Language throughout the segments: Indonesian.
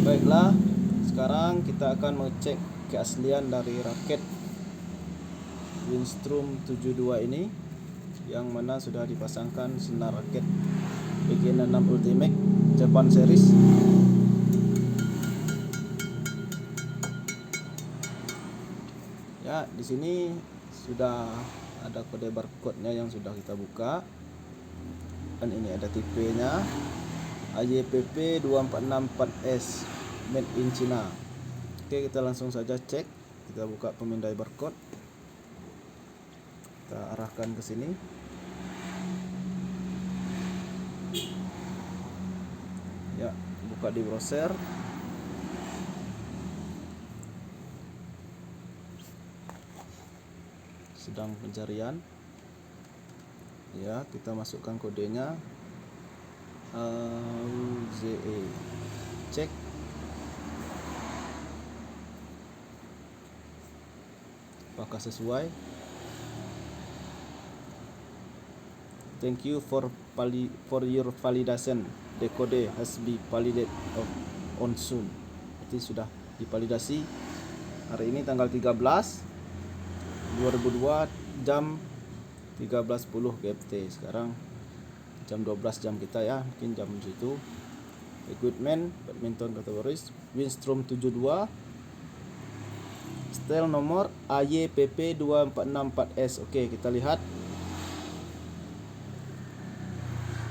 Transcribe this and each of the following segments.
Baiklah, sekarang kita akan mengecek keaslian dari raket Windstrom 72 ini, yang mana sudah dipasangkan senar raket BG66 Ultimate Japan Series. Ya, di sini sudah ada kode barcode-nya yang sudah kita buka, dan ini ada tipenya AYPP 2464S made in China. Oke, kita langsung saja cek. Kita buka pemindai barcode, kita arahkan ke sini. Ya, buka di browser. Sedang pencarian. Ya, kita masukkan kodenya AUZE. Cek. Apakah sesuai? Thank you for your validation. The code has been validated on soon. Berarti sudah divalidasi hari ini tanggal 13 2002 jam 13.10 GMT. Sekarang jam 12 jam kita ya, mungkin jam situ. Equipment badminton kategoris Windstrom 72, style nomor AYPP 2464S. Oke, kita lihat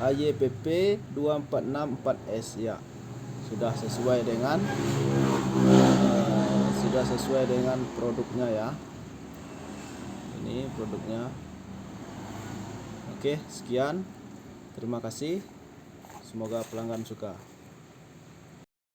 AYPP 2464S ya, sudah sesuai dengan produknya ya. Ini produknya. Oke, sekian. Terima kasih. Semoga pelanggan suka.